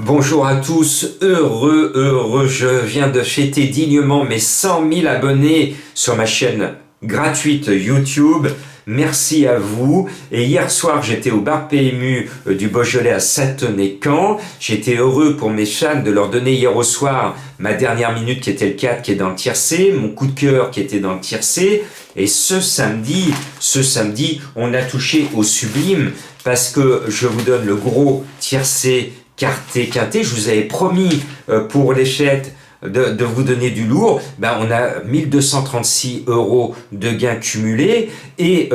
Bonjour à tous, heureux, je viens de fêter dignement mes 100 000 abonnés sur ma chaîne gratuite YouTube. Merci à vous. Et hier soir, j'étais au bar PMU du Beaujolais à Sathonay-Camp. J'étais heureux pour mes fans de leur donner hier au soir ma dernière minute qui était le 4, qui est dans le tiercé, mon coup de cœur qui était dans le tiercé. Et ce samedi, on a touché au sublime parce que je vous donne le gros tiercé quarté quinté. Je vous avais promis pour les fêtes de vous donner du lourd. On a 1236 € de gains cumulés et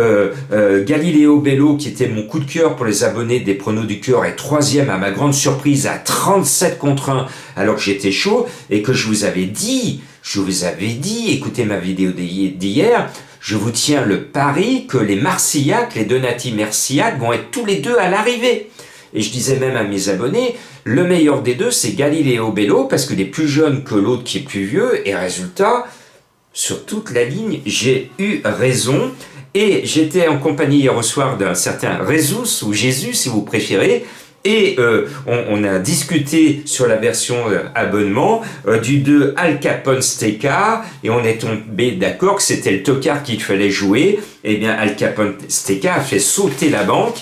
Galileo Bello, qui était mon coup de cœur pour les abonnés des pronos du cœur, est troisième à ma grande surprise à 37 contre 1 alors que j'étais chaud et que je vous avais dit, écoutez ma vidéo d'hier, je vous tiens le pari que les Marcillac, les Donati Mercillac vont être tous les deux à l'arrivée. Et je disais même à mes abonnés, le meilleur des deux, c'est Galileo Bello, parce qu'il est plus jeune que l'autre qui est plus vieux, et résultat, sur toute la ligne, j'ai eu raison, et j'étais en compagnie hier au soir d'un certain Résus, ou Jésus si vous préférez, et on a discuté sur la version abonnement du 2 Al Capone Steka, et on est tombé d'accord que c'était le tocard qu'il fallait jouer. Eh bien, Al Capone Steka a fait sauter la banque,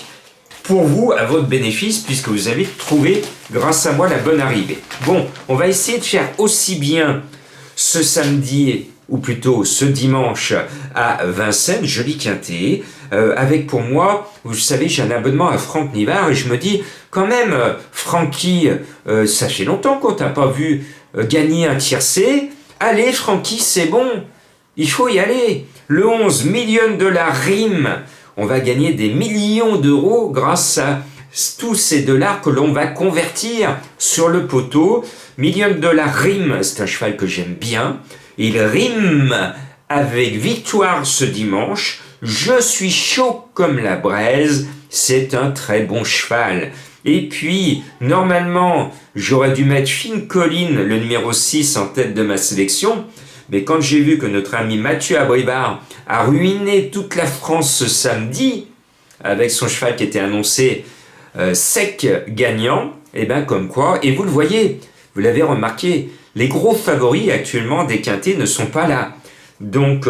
pour vous, à votre bénéfice, puisque vous avez trouvé, grâce à moi, la bonne arrivée. Bon, on va essayer de faire aussi bien ce samedi, ou plutôt ce dimanche, à Vincennes, joli quintet, avec pour moi, vous savez, j'ai un abonnement à Franck Nivard, et je me dis, quand même, Francky, ça fait longtemps qu'on t'a pas vu gagner un tiercé. Allez, Francky, c'est bon, il faut y aller. Le 11 millions de la rime. On va gagner des millions d'euros grâce à tous ces dollars que l'on va convertir sur le poteau. Millions de dollars rime, c'est un cheval que j'aime bien. Il rime avec victoire ce dimanche. Je suis chaud comme la braise. C'est un très bon cheval. Et puis, normalement, j'aurais dû mettre Fine Colline, le numéro 6, en tête de ma sélection. Mais quand j'ai vu que notre ami Mathieu Abrivard a ruiné toute la France ce samedi, avec son cheval qui était annoncé sec gagnant, et bien comme quoi, et vous le voyez, vous l'avez remarqué, les gros favoris actuellement des quintés ne sont pas là. Donc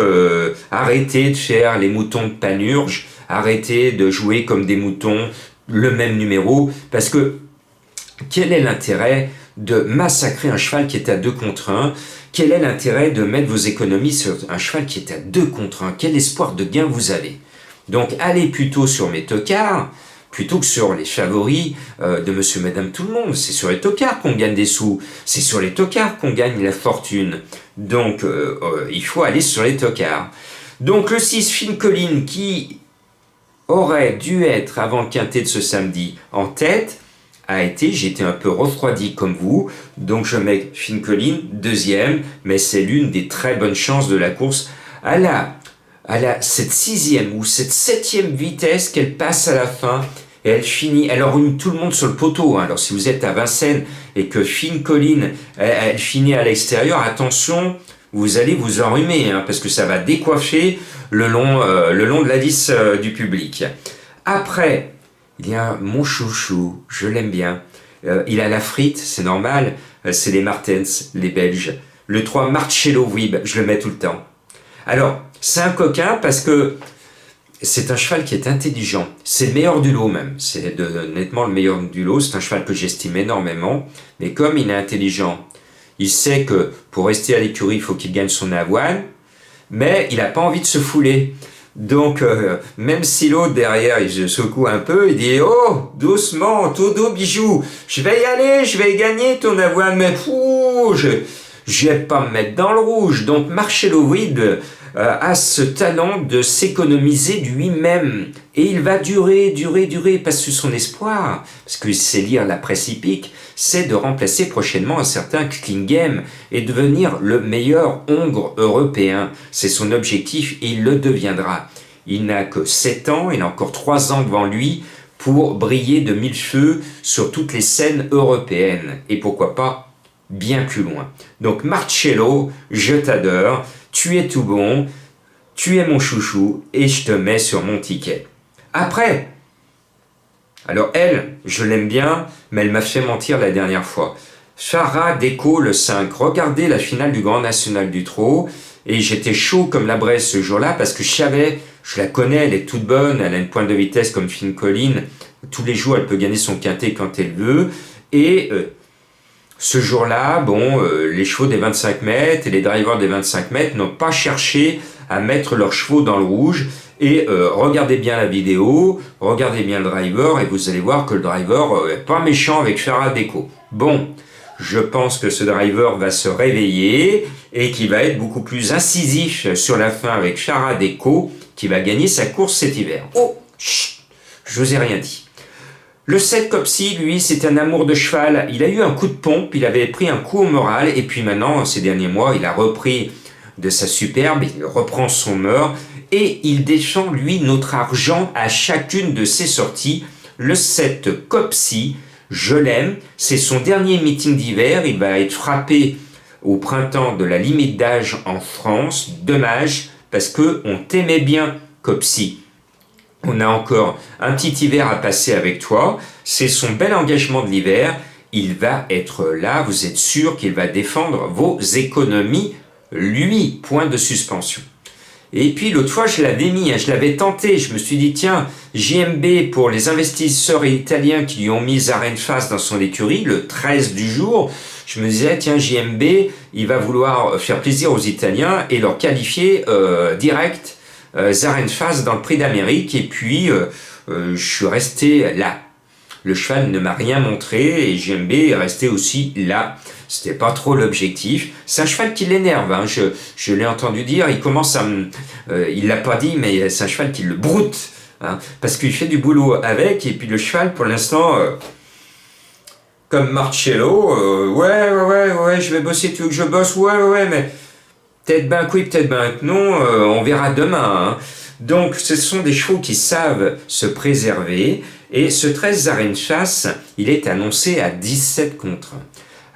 arrêtez de faire les moutons de Panurge, arrêtez de jouer comme des moutons le même numéro, parce que quel est l'intérêt de massacrer un cheval qui est à 2 contre 1? Quel est l'intérêt de mettre vos économies sur un cheval qui est à 2 contre 1? Quel espoir de gain vous avez? Donc allez plutôt sur mes tocards, plutôt que sur les favoris de monsieur, madame, tout le monde. C'est sur les tocards qu'on gagne des sous, c'est sur les tocards qu'on gagne la fortune. Donc il faut aller sur les tocards. Donc le 6 Fine Colline qui aurait dû être avant le quintet de ce samedi en tête, a été, j'étais un peu refroidi comme vous, donc je mets Fine Colline deuxième, mais c'est l'une des très bonnes chances de la course à cette 6e ou cette 7e vitesse qu'elle passe à la fin, et elle finit, elle enrhume tout le monde sur le poteau. Alors si vous êtes à Vincennes et que Fine Colline, elle finit à l'extérieur, attention, vous allez vous enrhumer, parce que ça va décoiffer le long de la lisse du public. Après, il y a mon chouchou, je l'aime bien. Il a la frite, c'est normal. C'est les Martens, les Belges. Le 3, Marcello Wib, je le mets tout le temps. Alors, c'est un coquin parce que c'est un cheval qui est intelligent. C'est le meilleur du lot même. C'est nettement le meilleur du lot. C'est un cheval que j'estime énormément. Mais comme il est intelligent, il sait que pour rester à l'écurie, il faut qu'il gagne son avoine. Mais il n'a pas envie de se fouler. Donc, même si l'autre derrière, il se secoue un peu, il dit « Oh, doucement, tout doux, bijou, je vais y aller, je vais gagner ton avoine, mais je vais pas me mettre dans le rouge. » Donc, Marcello Wib a ce talent de s'économiser lui-même. Et il va durer, parce que son espoir, parce qu'il sait lire la presse hippique, c'est de remplacer prochainement un certain Klingem et devenir le meilleur hongre européen. C'est son objectif et il le deviendra. Il n'a que 7 ans, il a encore 3 ans devant lui pour briller de mille feux sur toutes les scènes européennes. Et pourquoi pas bien plus loin. Donc Marcello, je t'adore, tu es tout bon, tu es mon chouchou et je te mets sur mon ticket. Après, Alors elle, je l'aime bien, mais elle m'a fait mentir la dernière fois. Farah Deco le 5, regardez la finale du Grand National du Trot, et j'étais chaud comme la braise ce jour-là parce que je savais, je la connais, elle est toute bonne, elle a une pointe de vitesse comme Finn Collin, tous les jours elle peut gagner son quintet quand elle veut, et ce jour-là, les chevaux des 25 mètres et les drivers des 25 mètres n'ont pas cherché à mettre leurs chevaux dans le rouge. Et regardez bien la vidéo, regardez bien le driver et vous allez voir que le driver est pas méchant avec Farah Deco. Bon, je pense que ce driver va se réveiller et qu'il va être beaucoup plus incisif sur la fin avec Farah Deco qui va gagner sa course cet hiver. Oh, chut, je vous ai rien dit. Le 7 Copsy, lui, c'est un amour de cheval. Il a eu un coup de pompe, il avait pris un coup au moral, et puis maintenant, ces derniers mois, il a repris de sa superbe, il reprend son mœurs, et il défend, lui, notre argent à chacune de ses sorties. Le 7 Copsy, je l'aime, c'est son dernier meeting d'hiver, il va être frappé au printemps de la limite d'âge en France. Dommage, parce qu'on t'aimait bien, Copsy. On a encore un petit hiver à passer avec toi, c'est son bel engagement de l'hiver, il va être là, vous êtes sûr qu'il va défendre vos économies, lui, point de suspension. Et puis l'autre fois je l'avais mis, je l'avais tenté, je me suis dit tiens, JMB pour les investisseurs italiens qui lui ont mis Zarenfas dans son écurie, le 13 du jour, je me disais tiens JMB, il va vouloir faire plaisir aux Italiens et leur qualifier direct Zarenfas dans le Prix d'Amérique, et puis je suis resté là. Le cheval ne m'a rien montré et JMB est resté aussi là. C'était pas trop l'objectif. C'est un cheval qui l'énerve, hein. Je l'ai entendu dire, il commence à me... il l'a pas dit, mais c'est un cheval qui le broute, hein, parce qu'il fait du boulot avec, et puis le cheval, pour l'instant, comme Marcello, ouais, je vais bosser, tu veux que je bosse? Ouais, mais... peut-être ben que oui, peut-être ben que non, on verra demain. Hein. Donc ce sont des chevaux qui savent se préserver, et ce 13 Zarenfas, il est annoncé à 17 contre 1.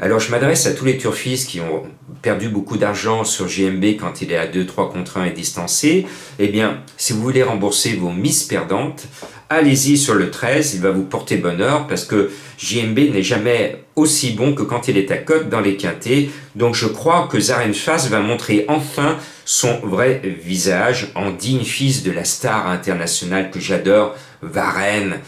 Alors je m'adresse à tous les turfistes qui ont perdu beaucoup d'argent sur JMB quand il est à 2-3 contre 1 et distancé. Eh bien, si vous voulez rembourser vos mises perdantes, allez-y sur le 13, il va vous porter bonheur parce que JMB n'est jamais aussi bon que quand il est à cote dans les quintets. Donc je crois que Zarenfas va montrer enfin son vrai visage en digne fils de la star internationale que j'adore, Varenne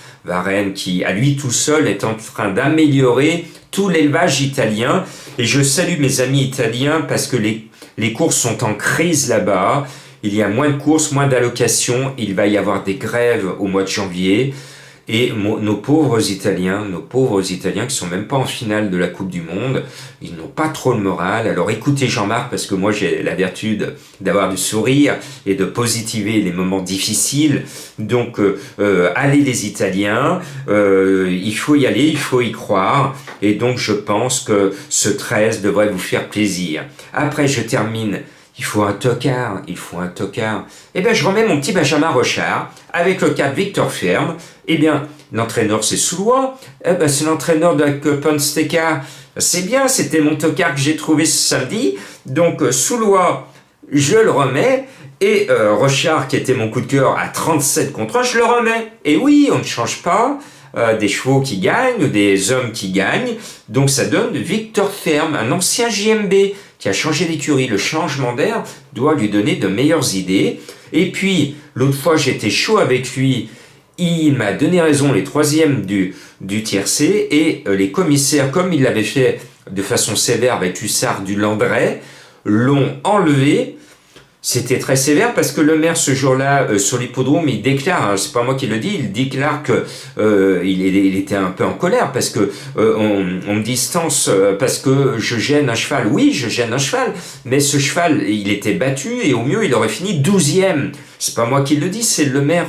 qui à lui tout seul est en train d'améliorer tout l'élevage italien. Et je salue mes amis italiens parce que les courses sont en crise là-bas. Il y a moins de courses, moins d'allocations. Il va y avoir des grèves au mois de janvier. Et nos pauvres Italiens qui sont même pas en finale de la Coupe du Monde, ils n'ont pas trop le moral. Alors écoutez Jean-Marc, parce que moi j'ai la vertu d'avoir du sourire et de positiver les moments difficiles. Donc allez les Italiens, il faut y aller, il faut y croire. Et donc je pense que ce 13 devrait vous faire plaisir. Après je termine. Il faut un tocard. Eh bien, je remets mon petit Benjamin Rochard avec le 4 Victor Ferme. Eh bien, l'entraîneur, c'est Soulois. Eh bien, c'est l'entraîneur de la Copensteca. C'est bien, c'était mon tocard que j'ai trouvé ce samedi. Donc, Soulois, je le remets. Et Rochard, qui était mon coup de cœur à 37 contre 1, je le remets. Et oui, on ne change pas. Des chevaux qui gagnent, ou des hommes qui gagnent. Donc, ça donne Victor Ferme, un ancien JMB, qui a changé d'écurie. Le changement d'air doit lui donner de meilleures idées. Et puis, l'autre fois, j'étais chaud avec lui. Il m'a donné raison, les troisièmes du tiercé, et les commissaires, comme il l'avait fait de façon sévère avec Hussard du Landrais, l'ont enlevé. C'était très sévère parce que le maire ce jour-là sur l'hippodrome il déclare, hein, c'est pas moi qui le dis, il déclare que il était un peu en colère parce que on me distance parce que je gêne un cheval. Oui, je gêne un cheval, mais ce cheval il était battu et au mieux il aurait fini 12e. C'est pas moi qui le dis, c'est le maire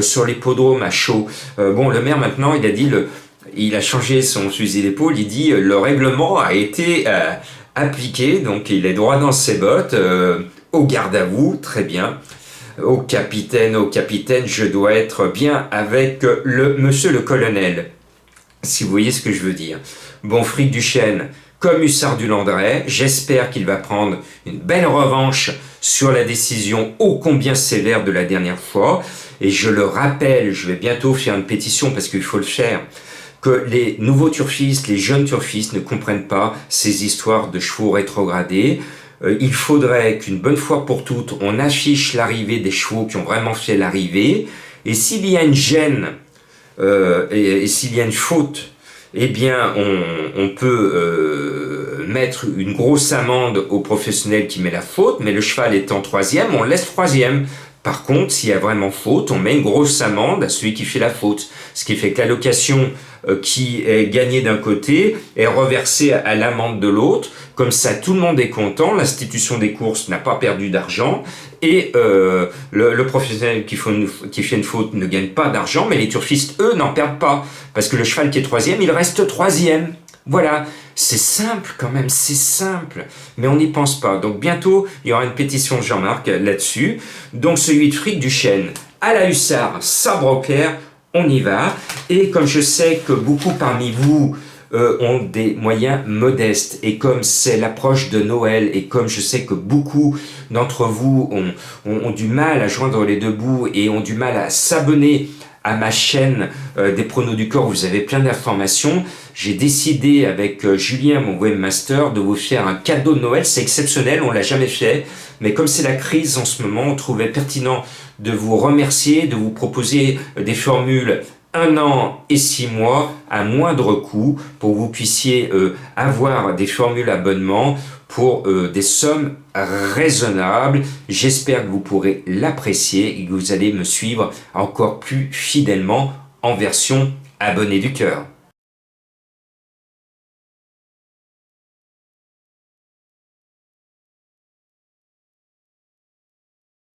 sur l'hippodrome à Chaux. Bon, le maire maintenant il a changé son fusil d'épaule. Il dit le règlement a été appliqué, donc il est droit dans ses bottes. Au garde à vous, très bien. Au capitaine, je dois être bien avec monsieur le colonel. Si vous voyez ce que je veux dire. Bon, Fric Duchesne, comme Hussard du Landret. J'espère qu'il va prendre une belle revanche sur la décision ô combien sévère de la dernière fois. Et je le rappelle, je vais bientôt faire une pétition parce qu'il faut le faire, que les nouveaux turfistes, les jeunes turfistes ne comprennent pas ces histoires de chevaux rétrogradés. Il faudrait qu'une bonne fois pour toutes, on affiche l'arrivée des chevaux qui ont vraiment fait l'arrivée. Et s'il y a une gêne et s'il y a une faute, eh bien, on peut mettre une grosse amende au professionnel qui met la faute, mais le cheval étant troisième, on laisse troisième. Par contre, s'il y a vraiment faute, on met une grosse amende à celui qui fait la faute. Ce qui fait que l'allocation qui est gagnée d'un côté est reversée à l'amende de l'autre. Comme ça, tout le monde est content, l'institution des courses n'a pas perdu d'argent et le professionnel qui fait une faute ne gagne pas d'argent, mais les turfistes, eux, n'en perdent pas. Parce que le cheval qui est troisième, il reste troisième. Voilà, c'est simple quand même, c'est simple, mais on n'y pense pas. Donc bientôt, il y aura une pétition de Jean-Marc là-dessus. Donc celui de Fric Duchesne à la Hussard, sabre au clair, on y va. Et comme je sais que beaucoup parmi vous ont des moyens modestes, et comme c'est l'approche de Noël, et comme je sais que beaucoup d'entre vous ont du mal à joindre les deux bouts et ont du mal à s'abonner à ma chaîne des pronos du corps, vous avez plein d'informations. J'ai décidé avec Julien, mon webmaster, de vous faire un cadeau de Noël. C'est exceptionnel, on l'a jamais fait. Mais comme c'est la crise en ce moment, on trouvait pertinent de vous remercier, de vous proposer des formules 1 an et 6 mois à moindre coût pour que vous puissiez avoir des formules abonnement pour des sommes raisonnables. J'espère que vous pourrez l'apprécier et que vous allez me suivre encore plus fidèlement en version abonné du cœur.